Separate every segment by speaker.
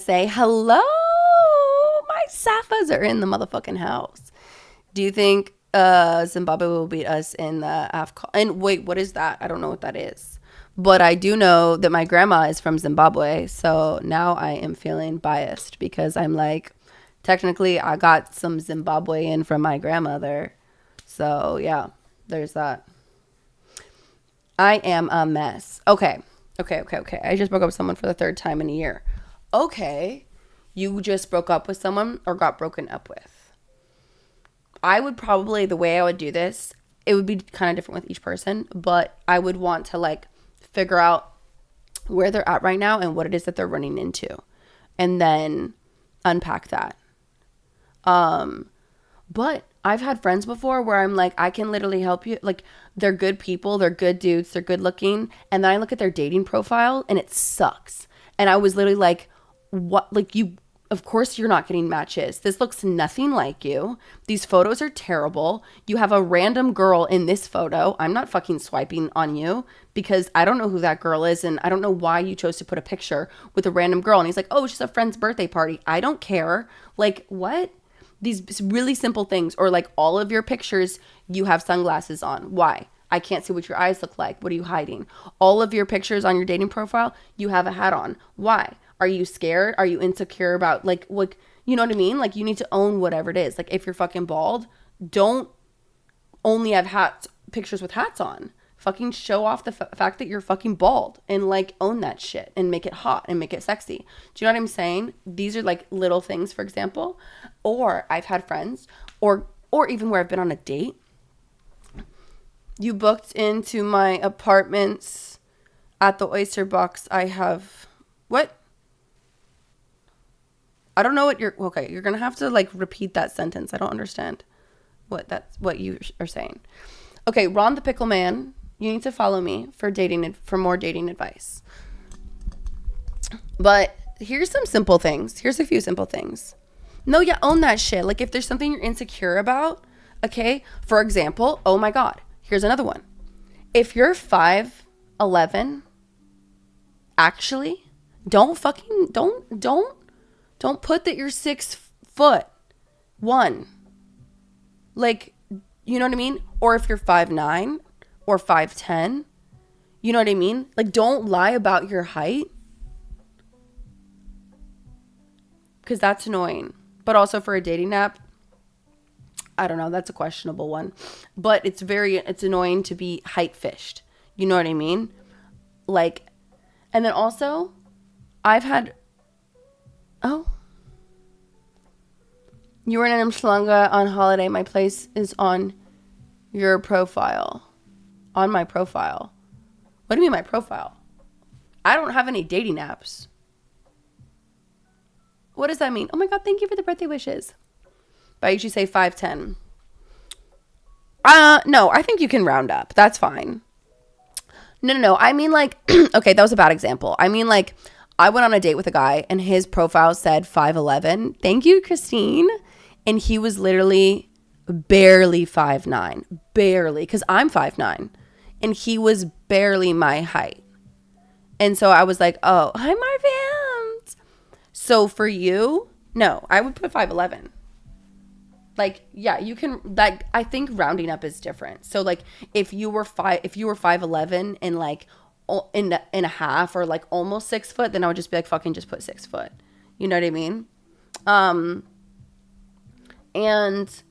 Speaker 1: say hello. My Safas are in the motherfucking house. Do you think Zimbabwe will beat us in the AFCON? And wait, what is that? I don't know what that is. But I do know that my grandma is from Zimbabwe. So now I am feeling biased because I'm like, technically, I got some Zimbabwean from my grandmother. So yeah, there's that. I am a mess. Okay. I just broke up with someone for the third time in a year. Okay. You just broke up with someone or got broken up with? I would probably, the way I would do this, it would be kind of different with each person, but I would want to like figure out where they're at right now and what it is that they're running into, and then unpack that. But I've had friends before where I'm like, I can literally help you. Like, they're good people, they're good dudes, they're good looking, and then I look at their dating profile and it sucks. And I was literally like, what? Like, you, of course you're not getting matches. This looks nothing like you. These photos are terrible. You have a random girl in this photo. I'm not fucking swiping on you because I don't know who that girl is, and I don't know why you chose to put a picture with a random girl. And he's like, oh, it's just a friend's birthday party. I don't care. Like, what? These really simple things. Or like, all of your pictures, you have sunglasses on. Why? I can't see what your eyes look like. What are you hiding? All of your pictures on your dating profile, you have a hat on. Why? Are you scared? Are you insecure about like, you know what I mean? Like, you need to own whatever it is. Like, if you're fucking bald, don't only have pictures with hats on. Fucking show off the fact that you're fucking bald and like own that shit and make it hot and make it sexy. Do you know what I'm saying? These are like little things, for example. Or I've had friends or even where I've been on a date. You booked into my apartments at the Oyster Box. I have what? I don't know what you're okay. You're gonna have to like repeat that sentence. I don't understand what you are saying. Okay, Ron the Pickle Man. You need to follow me for more dating advice. But here's some simple things. Here's a few simple things. No, yeah, own that shit. Like, if there's something you're insecure about, okay? For example, oh my God, here's another one. If you're 5'11", actually, don't put that you're 6'1". Like, you know what I mean? Or if you're 5'9", or 5'10", you know what I mean? Like, don't lie about your height, because that's annoying. But also for a dating app, I don't know, that's a questionable one. But it's annoying to be height fished. You know what I mean? Like, and then also, I've had, you were in Mshlanga on holiday. My place is on your profile. On my profile. What do you mean my profile? I don't have any dating apps. What does that mean? Oh my God, thank you for the birthday wishes. But I usually say 5'10". No, I think you can round up. That's fine. No. I mean, like, okay, that was a bad example. I mean, like, I went on a date with a guy and his profile said 5'11". Thank you, Christine. And he was literally barely 5'9". Barely, because I'm 5'9". And he was barely my height. And so I was like, oh, hi, Marvin. So for you, no, I would put 5'11". Like, yeah, you can, like, I think rounding up is different. So like, if you were 5'11" and like in a half or like almost 6 foot, then I would just be like, fucking just put 6 foot. You know what I mean? And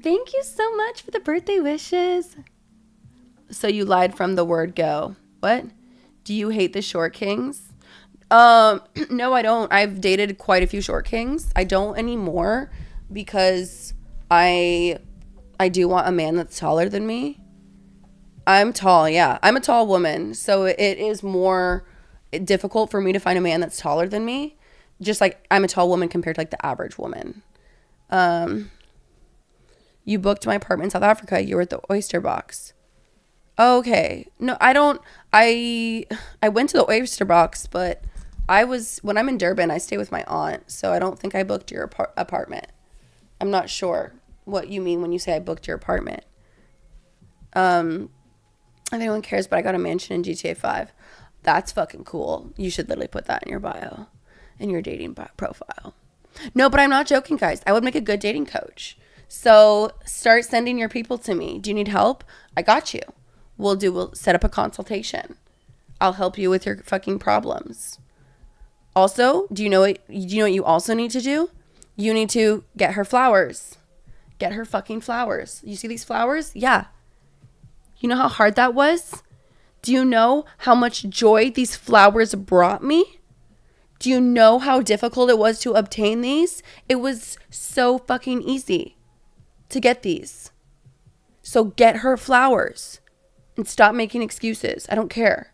Speaker 1: thank you so much for the birthday wishes. So you lied from the word go. What? Do you hate the short kings? No, I don't. I've dated quite a few short kings. I don't anymore because I do want a man that's taller than me. I'm tall, yeah. I'm a tall woman, so it is more difficult for me to find a man that's taller than me. Just like I'm a tall woman compared to like the average woman. You booked my apartment in South Africa. You were at the Oyster Box. Okay. No, I don't. I went to the Oyster Box, but when I'm in Durban, I stay with my aunt, so I don't think I booked your apartment. I'm not sure what you mean when you say I booked your apartment. If anyone cares, but I got a mansion in GTA 5. That's fucking cool. You should literally put that in your bio. in your dating profile. No, but I'm not joking, guys. I would make a good dating coach. So start sending your people to me. Do you need help? I got you. We'll set up a consultation. I'll help you with your fucking problems. Also, do you know what you also need to do? You need to get her flowers. Get her fucking flowers. You see these flowers? Yeah. You know how hard that was? Do you know how much joy these flowers brought me? Do you know how difficult it was to obtain these? It was so fucking easy to get these. So get her flowers and stop making excuses. I don't care.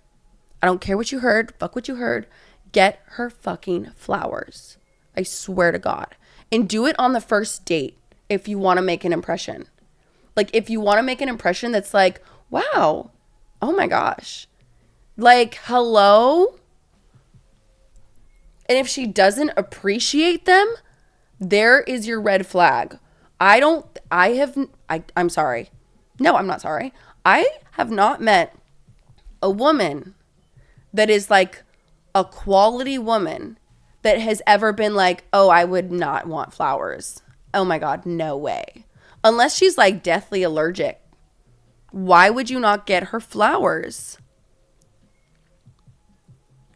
Speaker 1: I don't care what you heard. Fuck what you heard. Get her fucking flowers. I swear to God. And do it on the first date if you want to make an impression. Like, if you want to make an impression that's like, wow, oh my gosh. Like, hello? And if she doesn't appreciate them, there is your red flag. I'm sorry. No, I'm not sorry. I have not met a woman that is like a quality woman that has ever been like, oh, I would not want flowers. Oh my God, no way. Unless she's like deathly allergic. Why would you not get her flowers?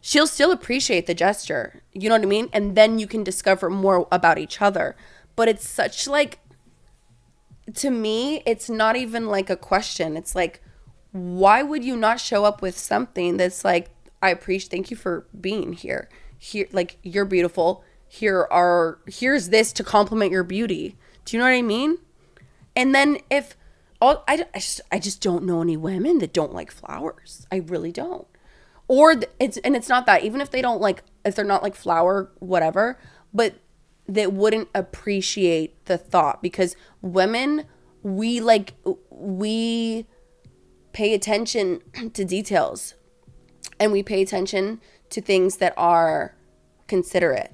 Speaker 1: She'll still appreciate the gesture. You know what I mean? And then you can discover more about each other. But it's such like, to me, it's not even like a question. It's like, why would you not show up with something that's like, thank you for being here. Here, like, you're beautiful. Here's this to complement your beauty. Do you know what I mean? And then I just don't know any women that don't like flowers. I really don't. Or it's not that, even if they don't like, if they're not like flower, whatever, but that wouldn't appreciate the thought, because women, we pay attention to details, and we pay attention to things that are considerate.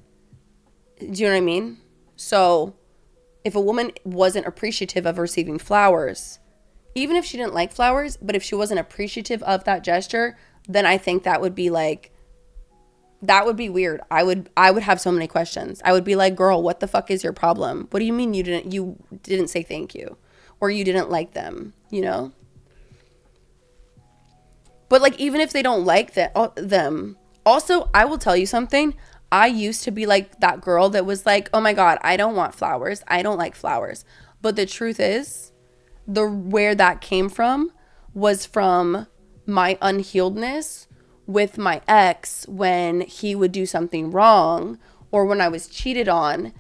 Speaker 1: Do you know what I mean? So if a woman wasn't appreciative of receiving flowers, even if she didn't like flowers, but if she wasn't appreciative of that gesture, then I think that would be like, that would be weird. I would have so many questions. I would be like, girl, what the fuck is your problem? What do you mean you didn't say thank you, or you didn't like them, you know? But like, even if they don't like them, also, I will tell you something. I used to be like that girl that was like, oh my God, I don't want flowers. I don't like flowers. But the truth is, where that came from was from my unhealedness with my ex when he would do something wrong, or when I was cheated on,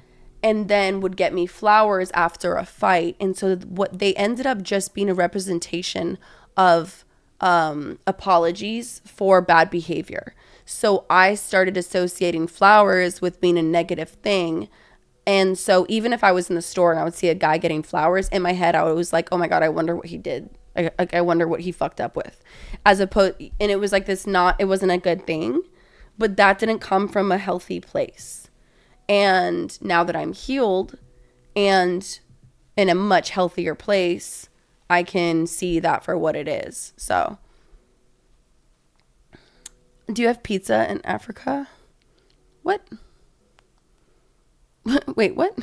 Speaker 1: and then would get me flowers after a fight. And so what they ended up just being a representation of apologies for bad behavior. So I started associating flowers with being a negative thing. And so even if I was in the store and I would see a guy getting flowers, in my head I was like, oh my God, I wonder what he did. I wonder what he fucked up with. And it was like this, it wasn't a good thing, but that didn't come from a healthy place. And now that I'm healed and in a much healthier place, I can see that for what it is. So, do you have pizza in Africa? What? Wait, what?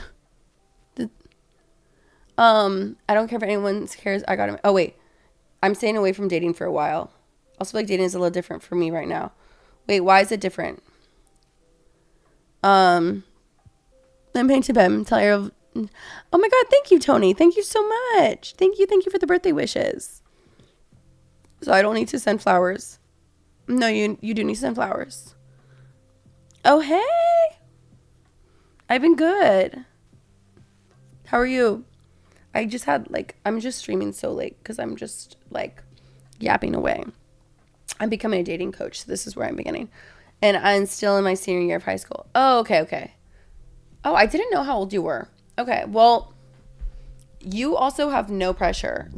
Speaker 1: I don't care if anyone cares. I got him. Oh, wait. I'm staying away from dating for a while. Also, like, dating is a little different for me right now. Wait, why is it different? I'm paying to bed. Tell her. Oh my God, thank you, Tony. Thank you so much. Thank you for the birthday wishes. So I don't need to send flowers. No, you do need to send flowers. Oh, hey. I've been good. How are you? I just had I'm just streaming so late because I'm just yapping away. I'm becoming a dating coach. So this is where I'm beginning. And I'm still in my senior year of high school. Oh, okay. Oh, I didn't know how old you were. Okay, well, you also have no pressure.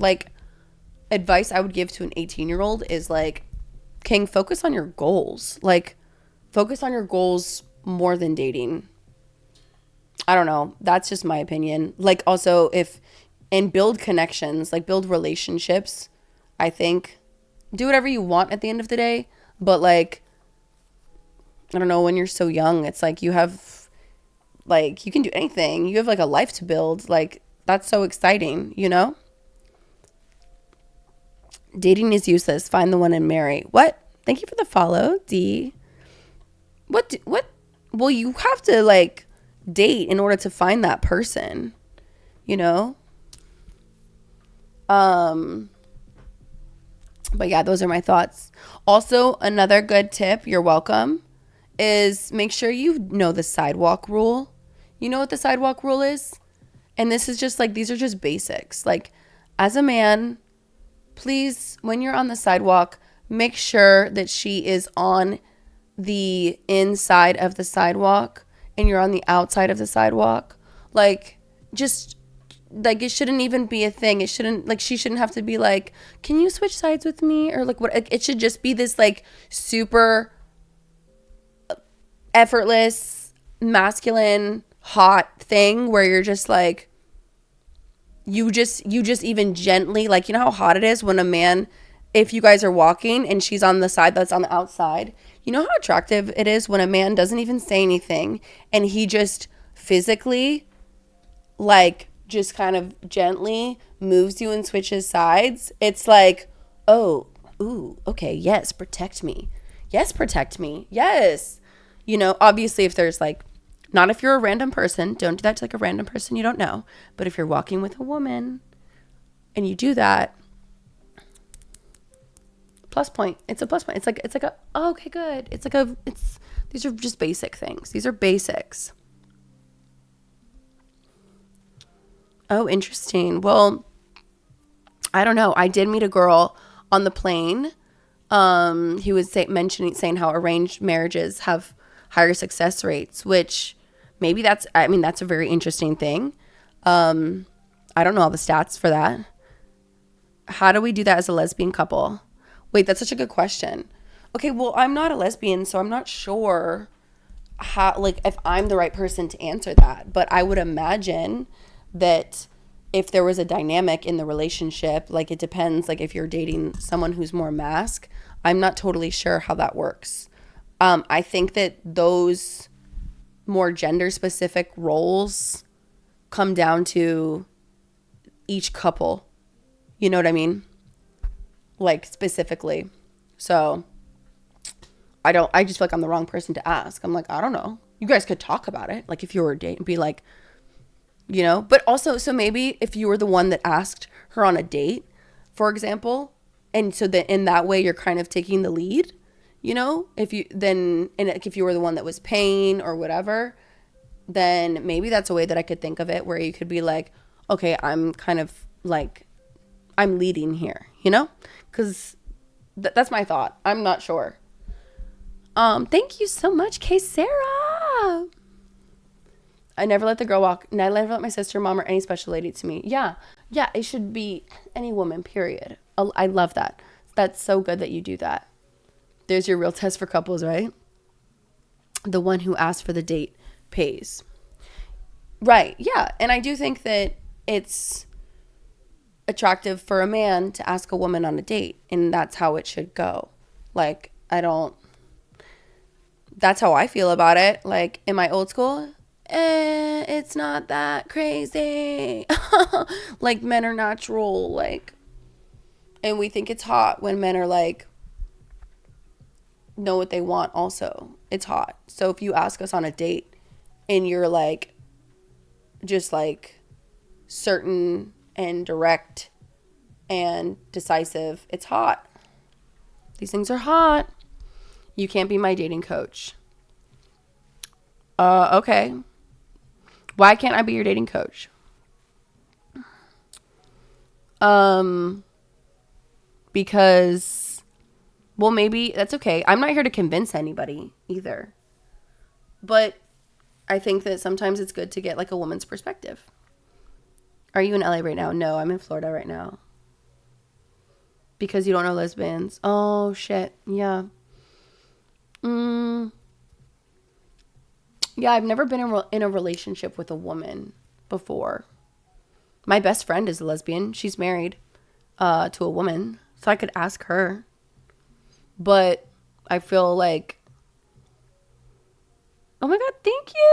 Speaker 1: Advice I would give to an 18-year-old is King, focus on your goals. Focus on your goals more than dating. I don't know. That's just my opinion. Also, and build connections, build relationships. I think do whatever you want at the end of the day. But I don't know, when you're so young, it's like you have, like, you can do anything. You have like a life to build. Like, that's so exciting, you know? Dating is useless. Find the one and marry. What? Thank you for the follow, D. What? Well, you have to, like, date in order to find that person, you know? But yeah, those are my thoughts. Also, another good tip, you're welcome, is make sure you know the sidewalk rule. You know what the sidewalk rule is? And this is just like, these are just basics. Like, as a man, please, when you're on the sidewalk, make sure that she is on the inside of the sidewalk and you're on the outside of the sidewalk. Like, just, like, it shouldn't even be a thing. It shouldn't, like, she shouldn't have to be like, can you switch sides with me? Or like, what? It should just be this, like, super effortless, masculine, hot thing where you're just like, you just even gently, like, you know how hot it is when a man, if you guys are walking and she's on the side that's on the outside, you know how attractive it is when a man doesn't even say anything and he just physically, like, just kind of gently moves you and switches sides. It's like, oh, ooh, okay, yes, protect me. Yes, protect me. Yes. You know, obviously if there's like, not if you're a random person, don't do that to like a random person you don't know. But if you're walking with a woman and you do that, plus point. It's a plus point. It's like a, oh, okay, good. It's like a, it's, these are just basic things. These are basics. Oh, interesting. Well, I don't know. I did meet a girl on the plane. He was saying how arranged marriages have higher success rates, which maybe that's a very interesting thing. I don't know all the stats for that. How do we do that as a lesbian couple? Wait, that's such a good question. Okay, well, I'm not a lesbian, so I'm not sure how, like, if I'm the right person to answer that. But I would imagine that if there was a dynamic in the relationship, like, it depends, like, if you're dating someone who's more masc, I'm not totally sure how that works. I think that those more gender specific roles come down to each couple. You know what I mean? Like, specifically. So I just feel like I'm the wrong person to ask. I'm like, I don't know. You guys could talk about it. Like, if you were dating, be like, you know, but also, so maybe if you were the one that asked her on a date, for example, and so that in that way you're kind of taking the lead, you know, if you were the one that was paying or whatever, then maybe that's a way that I could think of it, where you could be like, okay, I'm kind of like, I'm leading here, you know, because that's my thought. I'm not sure. Thank you so much, K. Sarah. I never let the girl walk. And I never let my sister, mom, or any special lady to me. Yeah. It should be any woman, period. I love that. That's so good that you do that. There's your real test for couples, right? The one who asks for the date pays. Right. Yeah. And I do think that it's attractive for a man to ask a woman on a date, and that's how it should go. Like, that's how I feel about it. Like, in my old school, it's not that crazy. Like, men are natural, like, and we think it's hot when men are like, know what they want also. It's hot. So if you ask us on a date and you're like, just like certain and direct and decisive, it's hot. These things are hot. You can't be my dating coach. Okay. Why can't I be your dating coach? Because, well, maybe that's okay. I'm not here to convince anybody either. But I think that sometimes it's good to get like a woman's perspective. Are you in LA right now? No, I'm in Florida right now. Because you don't know lesbians. Oh, shit. Yeah. Yeah, I've never been in a relationship with a woman before. My best friend is a lesbian. She's married to a woman. So I could ask her. But I feel like Oh my God, thank you.